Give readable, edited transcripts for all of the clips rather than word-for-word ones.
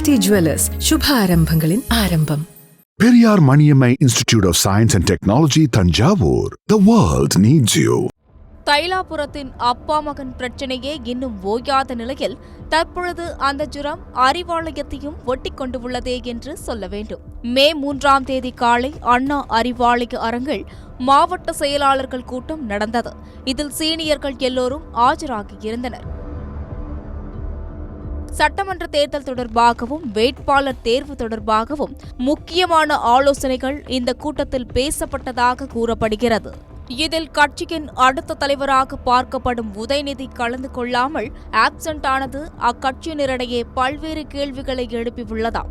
Pati Jewellers, Shubharambhangalin Arambam. Periyar Maniammai Institute of Science and Technology, Thanjavur. The world needs you. தைலாபுரத்தின் அப்பா மகன் பிரச்சினையே இன்னும் ஓயாத நிலையில் தற்பொழுது அந்த ஜுரம் அறிவாலயத்தையும் ஒட்டிக் கொண்டு உள்ளதே என்று சொல்ல வேண்டும். மே 3ஆம் தேதி காலை அண்ணா அறிவாலய அரங்கில் மாவட்ட செயலாளர்கள் கூட்டம் நடந்தது. இதில் சீனியர்கள் எல்லோரும் ஆஜராகியிருந்தனர். சட்டமன்ற தேர்தல் தொடர்பாகவும் வேட்பாளர் தேர்வு தொடர்பாகவும் முக்கியமான ஆலோசனைகள் இந்த கூட்டத்தில் பேசப்பட்டதாக கூறப்படுகிறது. இதில் கட்சியின் அடுத்த தலைவராக பார்க்கப்படும் உதயநிதி கலந்து கொள்ளாமல் ஆப்சென்ட் ஆனது அக்கட்சியினரிடையே பல்வேறு கேள்விகளை எழுப்பியுள்ளதாம்.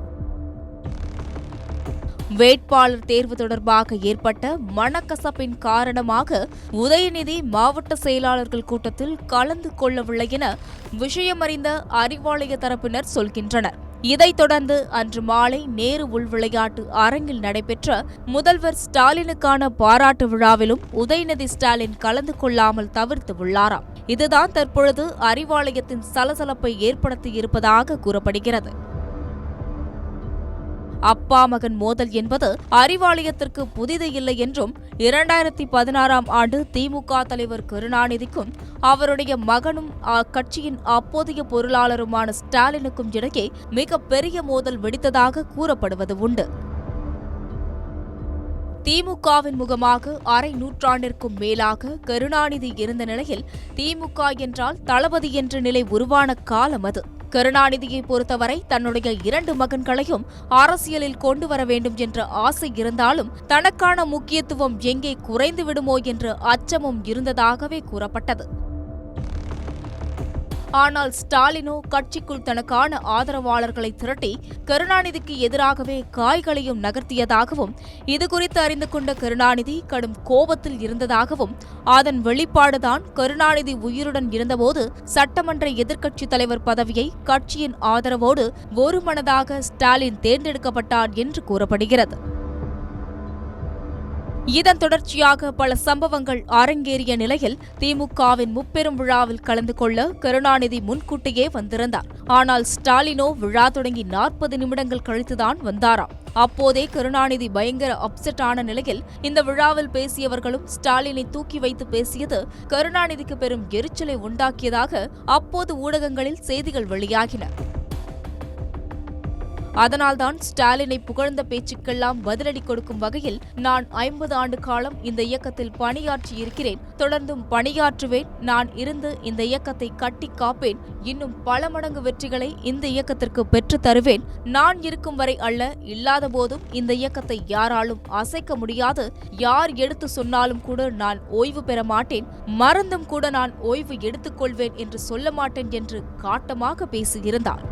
வேட்பாளர் தேர்வு தொடர்பாக ஏற்பட்ட மனக்கசப்பின் காரணமாக உதயநிதி மாவட்ட செயலாளர்கள் கூட்டத்தில் கலந்து கொள்ளவில்லை என விஷயமறிந்த அறிவாலய தரப்பினர் சொல்கின்றனர். இதைத் தொடர்ந்து அன்று மாலை நேரு உள்விளையாட்டு அரங்கில் நடைபெற்ற முதல்வர் ஸ்டாலினுக்கான பாராட்டு விழாவிலும் உதயநிதி ஸ்டாலின் கலந்து கொள்ளாமல் தவிர்த்து உள்ளாராம். இதுதான் தற்பொழுது அறிவாலயத்தின் சலசலப்பை ஏற்படுத்தியிருப்பதாக கூறப்படுகிறது. அப்பா மகன் மோதல் என்பது அறிவாலயத்திற்கு புதிது இல்லை என்றும் 2016ஆம் ஆண்டு திமுக தலைவர் கருணாநிதிக்கும் அவருடைய மகனும் அக்கட்சியின் அப்போதைய பொருளாளருமான ஸ்டாலினுக்கும் இடையே மிக பெரிய மோதல் வெடித்ததாக கூறப்படுவது உண்டு. திமுகவின் முகமாக அரை நூற்றாண்டிற்கும் மேலாக கருணாநிதி இருந்த நிலையில் திமுக என்றால் தளபதி என்ற நிலை உருவான காலம் அது. கருணாநிதியை பொறுத்தவரை தன்னுடைய 2 மகன்களையும் அரசியலில் கொண்டு வர வேண்டும் என்ற ஆசை இருந்தாலும் தனக்கான முக்கியத்துவம் எங்கே குறைந்து விடுமோ என்ற அச்சமும் இருந்ததாகவே கூறப்பட்டது. ஆனால் ஸ்டாலினோ கட்சிக்குள் தனக்கான ஆதரவாளர்களை திரட்டி கருணாநிதிக்கு எதிராகவே காய்களையும் நகர்த்தியதாகவும் இதுகுறித்து அறிந்து கொண்ட கருணாநிதி கடும் கோபத்தில் இருந்ததாகவும் அதன் வெளிப்பாடுதான் கருணாநிதி உயிருடன் இருந்தபோது சட்டமன்ற எதிர்க்கட்சித் தலைவர் பதவியை கட்சியின் ஆதரவோடு ஒருமனதாக ஸ்டாலின் தேர்ந்தெடுக்கப்பட்டார் என்று கூறப்படுகிறது. இதன் தொடர்ச்சியாக பல சம்பவங்கள் அரங்கேறிய நிலையில் திமுகவின் முப்பெரும் விழாவில் கலந்து கொள்ள கருணாநிதி முன்கூட்டியே வந்திருந்தார். ஆனால் ஸ்டாலினோ விழா தொடங்கி 40 நிமிடங்கள் கழித்துதான் வந்தாராம். அப்போதே கருணாநிதி பயங்கர அப்செட் ஆன நிலையில் இந்த விழாவில் பேசியவர்களும் ஸ்டாலினை தூக்கி வைத்து பேசியது கருணாநிதிக்கு பெரும் எரிச்சலை உண்டாக்கியதாக அப்போது ஊடகங்களில் செய்திகள் வெளியாகின. அதனால்தான் ஸ்டாலினை புகழ்ந்த பேச்சுக்கெல்லாம் பதிலடி கொடுக்கும் வகையில் நான் 50 ஆண்டு காலம் இந்த இயக்கத்தில் பணியாற்றி இருக்கிறேன், தொடர்ந்தும் பணியாற்றுவேன், நான் இருந்து இந்த இயக்கத்தை கட்டி காப்பேன், இன்னும் பல மடங்கு வெற்றிகளை இந்த இயக்கத்திற்கு பெற்றுத் தருவேன், நான் இருக்கும் வரை அல்ல, இல்லாத போதும் இந்த இயக்கத்தை யாராலும் அசைக்க முடியாது, யார் எடுத்து சொன்னாலும் கூட நான் ஓய்வு பெற மாட்டேன், மறந்தும் கூட நான் ஓய்வு எடுத்துக்கொள்வேன் என்று சொல்ல மாட்டேன் என்று காட்டமாக பேசியிருந்தார்.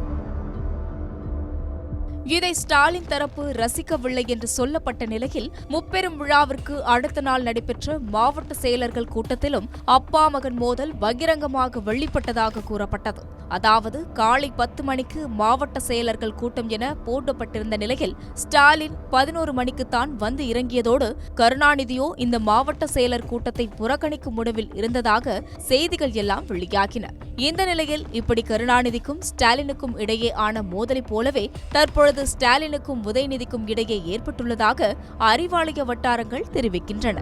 இதை ஸ்டாலின் தரப்பு ரசிக்கவில்லை என்று சொல்லப்பட்ட நிலையில் முப்பெரும் விழாவிற்கு அடுத்த நாள் நடைபெற்ற மாவட்ட செயலர்கள் கூட்டத்திலும் அப்பா மகன் மோதல் பகிரங்கமாக வெளிப்பட்டதாக கூறப்பட்டது. அதாவது காலை 10 மணிக்கு மாவட்ட செயலர்கள் கூட்டம் என போடப்பட்டிருந்த நிலையில் ஸ்டாலின் 11 மணிக்குத்தான் வந்து இறங்கியதோடு கருணாநிதியோ இந்த மாவட்ட செயலர் கூட்டத்தை புறக்கணிக்கும் முடிவில் இருந்ததாக செய்திகள் எல்லாம் வெளியாகின. இந்த நிலையில் இப்படி கருணாநிதிக்கும் ஸ்டாலினுக்கும் இடையே ஆன மோதலை போலவே தற்பொழுது ஸ்டாலினுக்கும் உதயநிதிக்கும் இடையே ஏற்பட்டுள்ளதாக அறிவாலய வட்டாரங்கள் தெரிவிக்கின்றன.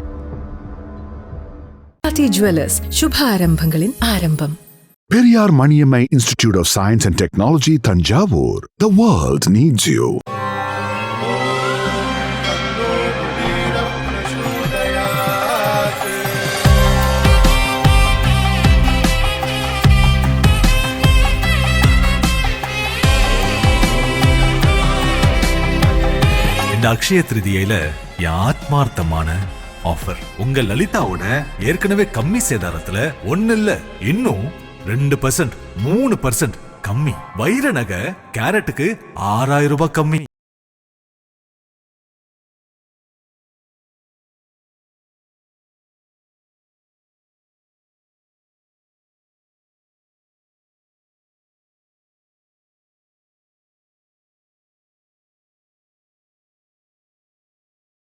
Pati Jewellers, Shubharambhangalin Arambam. Periyar Maniammai Institute of Science and Technology, Thanjavur. The world needs you. இந்த அக்ஷய திருதியில ஆத்மார்த்தமான ஆஃபர் உங்க லலிதாவோட ஏற்கனவே கம்மி சேதாரத்துல 1 இல்ல இன்னும் 2%, 3% கம்மி. வைர நகை கேரட்டுக்கு 6000 ரூபாய் கம்மி.